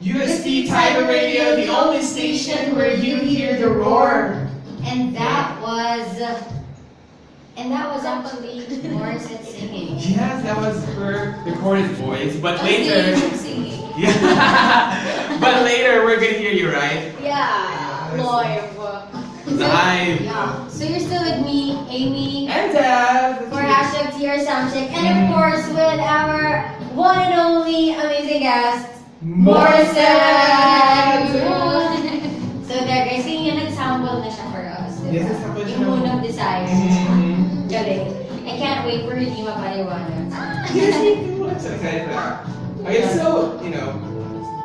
UST Tiger Radio, the only station where you hear the roar. And that was actually Morissette singing. Yes, that was her recorded voice, but Singing, later, singing. yeah, but later we're gonna hear you, right? Yeah, Yes. live. Live. Yeah. So you're still with me, Amy, And Dad. for hashtag TR Soundcheck, and of course with our one and only amazing guest, Morissette! So there guys, kaya nag-sample na siya for us. Yes, nag-sample siya. Yung Moon of Desire. Mhm. Galing. I can't wait for hindi mapaliwanag. Yes, me too. I'm so excited for that. Okay, so,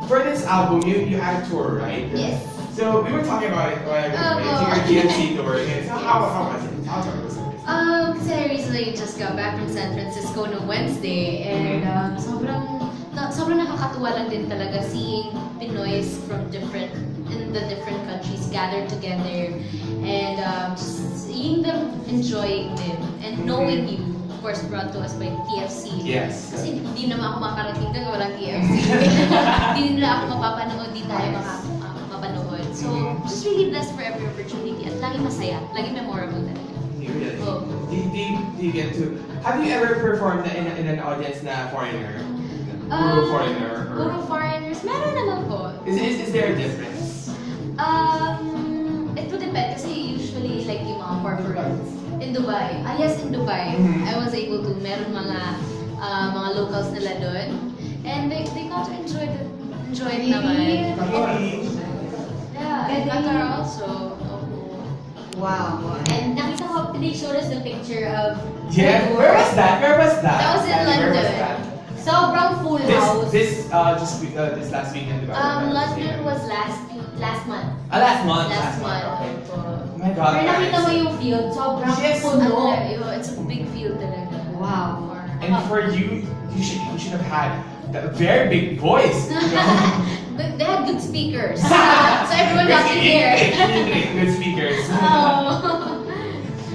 for this album, you had a tour, right? Yes. So, we were talking about it while your DMC tour. Okay, so how was it? How was it? Kasi I recently just got back from San Francisco no Wednesday and sobrang nakakatuwa lang din talaga seeing Pinoys from in the different countries gathered together and just seeing them enjoying it and knowing you, of course brought to us by TFC. Yes. Kasi di naman ako makarating doon walang TFC. Di nila ako mapapanood, di tayo mapapanood. So, just really blessed for every opportunity at lagi masaya, lagi memorable talaga. Really? Oh. Do you get to... Have you ever performed in an audience na foreigner? Puro foreigner? Puro foreigners, meron naman po. Is there a difference? It would depend kasi usually like yung mga corporates in Dubai. Yes, in Dubai. Mhm. I was able to, meron mga locals nila doon. And they got to enjoy it naman. Really? Yeah, in Qatar also. Wow. And nakita ko, they showed us the picture of Yeah, where was that? That was in Where was London. that? sobrang full house. This last weekend. London was last month. Last month. Last month. Okay. Opo. Oh my God. Pero nakita guys. mo yung field, sobrang Yes. puno. It's a big field talaga. Wow. And for you should have had a very big voice. But they had good speakers. So everyone got to hear. Good speakers. Oh.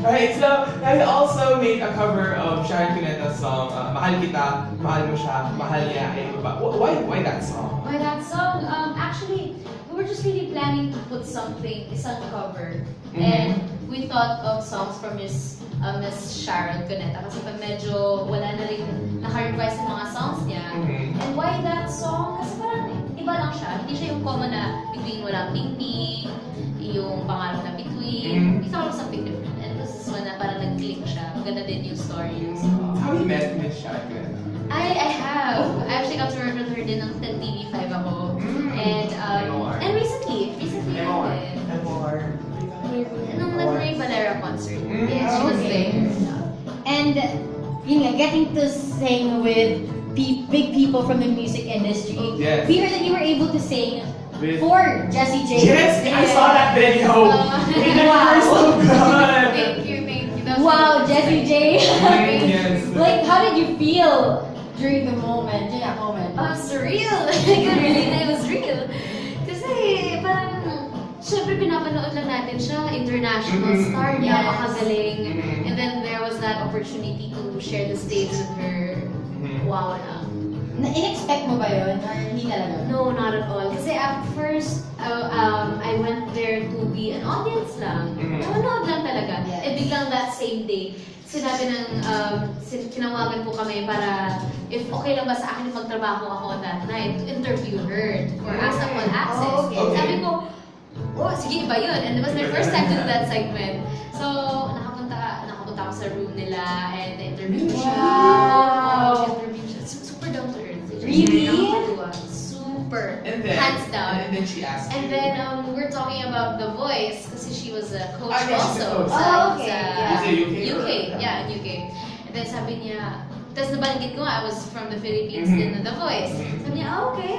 Alright, so I also made a cover of Sharon Cuneta's song, Mahal Kita, Mahal Mo Siya, Mahal Niya Ay Iba. Why that song? Why that song? Actually, we were just really planning to put isang cover. And we thought of songs from Miss Sharon Cuneta kasi pag medyo wala na rin naka-revise yung mga songs niya. And why that song? Kasi parang iba lang siya. Hindi siya yung common na between walang ting-ting, yung pangalan na between. We thought of something different. And this is one na parang nag-click siya. Maganda din yung story. So, How you met Miss Sharon Cuneta? I have. I actually got to work with her din ng TV5 ako. And MOR. and recently MOR. din. MOR. Nung nag-Ray Valera concert. Yes, she was Okay. there. And yun nga, getting to sing with big people from the music industry. Yes. We heard that you were able to sing With- for Jessie J. Yes, I saw that video. Wow. You're so good. Thank you. That was Wow, really Jessie exciting. J. Yes. Like, how did you feel during that moment? Surreal. It was real. Kasi parang, syempre pinapanood lang natin siya, international star, Yes. napakagaling. And then there was that opportunity to share the stage with her. Wow na. In-expect mo ba yun? Or hindi talaga? No, not at all. Kasi at first, I went there to be an audience lang. Nanonood lang talaga. Yes. Eh biglang that same day, sinabi ng, kinawagan po kami para if okay lang ba sa akin magtrabaho ako that night to interview her for ASAP All Access. Oh, okay. Sabi ko, oh, sige, iba yun. And it was my first time to do that segment. So, nakapunta ako sa room nila and interview siya. Wow. Interview siya. Super down to earth. Really? Nakakatuwa. Super. And then, Hands down. And then she asked And you. then we're talking about The Voice kasi she was a coach Ah, yes, she's a also coach. sa, Oh, okay. sa Yeah. Is it UK? UK. Yeah, in UK. And then sabi niya, tapos nabanggit ko I was from the Philippines din na The Voice. Sabi niya, okay,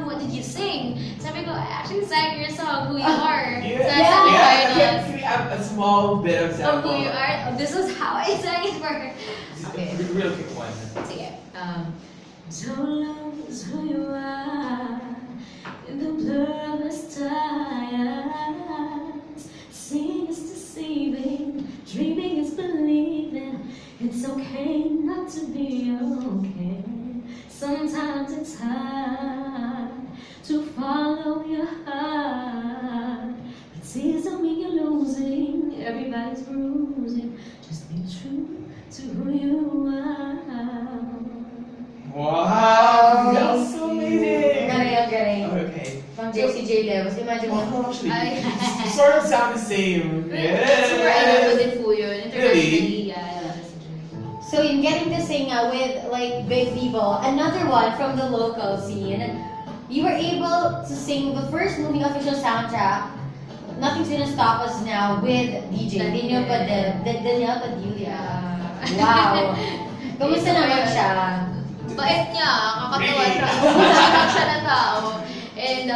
what did you sing? Sabi ko, I actually sang your song, Who You Are. Yeah. So I sang it for us. Can we have a small bit of Of sample? Who You Are. This was how I sang it for her. Okay. Real quick one. Sige. Don't lose who you are in the blur of the stars. Seeing is deceiving, dreaming is believing. It's okay not to be okay. Sometimes it's hard to everybody's bruising. Just be true to who you are. Wow! That's so amazing! Galing, galing. Okay. From Jessie J. Lewis. Imagine mo. Oh, actually, Ay. sort of sound the same. Super alam ko Yes! din po yun. Internationally, yeah, I love this journey. So in getting to sing with like big people, another one from the local scene, you were able to sing the first movie official soundtrack, Nothing's Gonna Stop Us Now, with DJ Daniel Padilla. Yeah. Wow. Kamusta naman siya? Bait niya, kakatawa siya. Siya na tao. And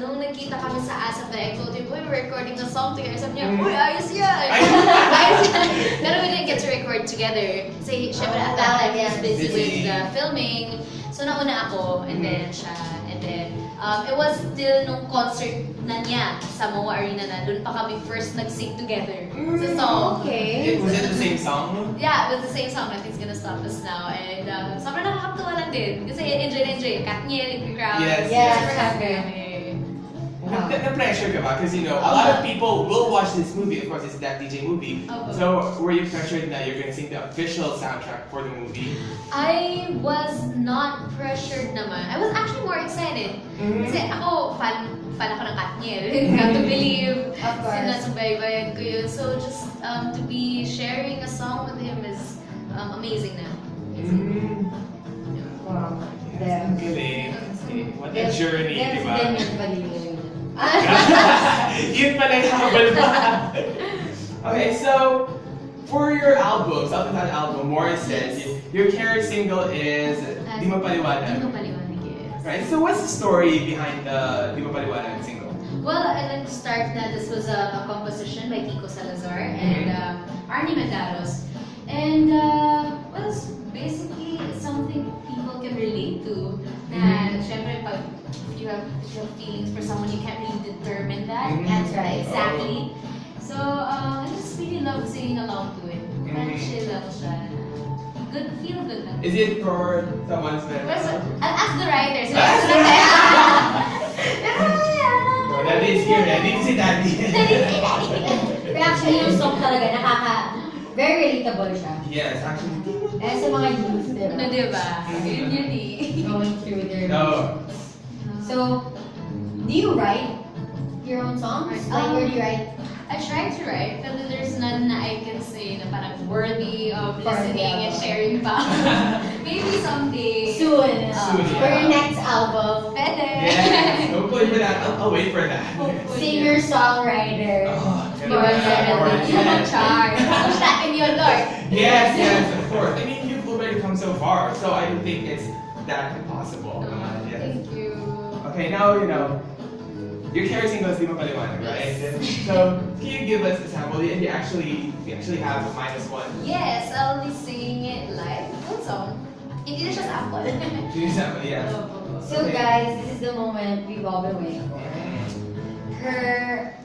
nung nagkita kami sa ASAP na, I told him, uy, we're recording a song together. Sabi niya, uy, ayos yan! Ayos yan! Pero we didn't get to record together. Kasi syempre at that time, he was busy with the filming. So nauna ako, and then siya, and then it was still nung concert na niya sa MOA Arena na, doon pa kami first nag-sing together sa song. Okay. Was it the same song? Yeah, it was the same song, Nothing's Gonna Stop Us Now. And sobrang nakakatawa lang din. Kasi enjoy. Katniel, the crowd. Yes, yes. Super happy kami. Wow. Na-pressure ka ba? Because you know, a lot of people will watch this movie. Of course, it's that DJ movie. Opo. So, were you pressured that you're gonna sing the official soundtrack for the movie? I was not pressured naman. I was actually more excited. Kasi ako, fan ako ng Katniel. Got to believe. Of course. Sinasubaybayan ko yun. So just to be sharing a song with him is amazing na. Amazing. Wow. Yes, ang galing. What a journey, di ba? Daniel Padilla. Yun pala yung habal pa. Okay, so for your album, self-titled album, Morris says, your carry single is Di Mo Paliwanag. Di Mo Paliwanag, yes. Right, so what's the story behind the Di Mo Paliwanag single? Well, I'd like to start that this was a composition by Kiko Salazar and Arnie Mataros. And well, it's basically something people can relate to. Na, syempre, if you have feelings for someone, you can't really determine that. That's right. Exactly. So, I just really love singing along to it. Parang chill lang siya. Good, feel good lang. Is it for someone's I'll ask the writers. Oh, Daddy is here. Daddy is si Daddy. Pero actually, yung song talaga, very relatable siya. Yes, actually. Eh, sa mga youth, di ba? Ano, diba? Yun yun eh. Going through their No. So, do you write your own songs? Like, or do you write? I try to write, but there's none na I can say na parang worthy of listening and sharing pa. Maybe someday. Soon. Soon, For your yeah. next album. Pwede. Yes, hopefully for that. I'll wait for that. Singer, songwriter. Oh, Char. Push that in your Lord. Yes, of course. I mean, you've already come so far, so I don't think it's that impossible. Yes. Thank you. Okay, now you know. Your carry single is Di Mo Paliwanag, right? So, can you give us a sample? And you actually have a -1. Yes, I'll be singing it live. Full song. Hindi na siya sample. Can you sample? Yeah. So guys, this is the moment we've all been waiting for. Her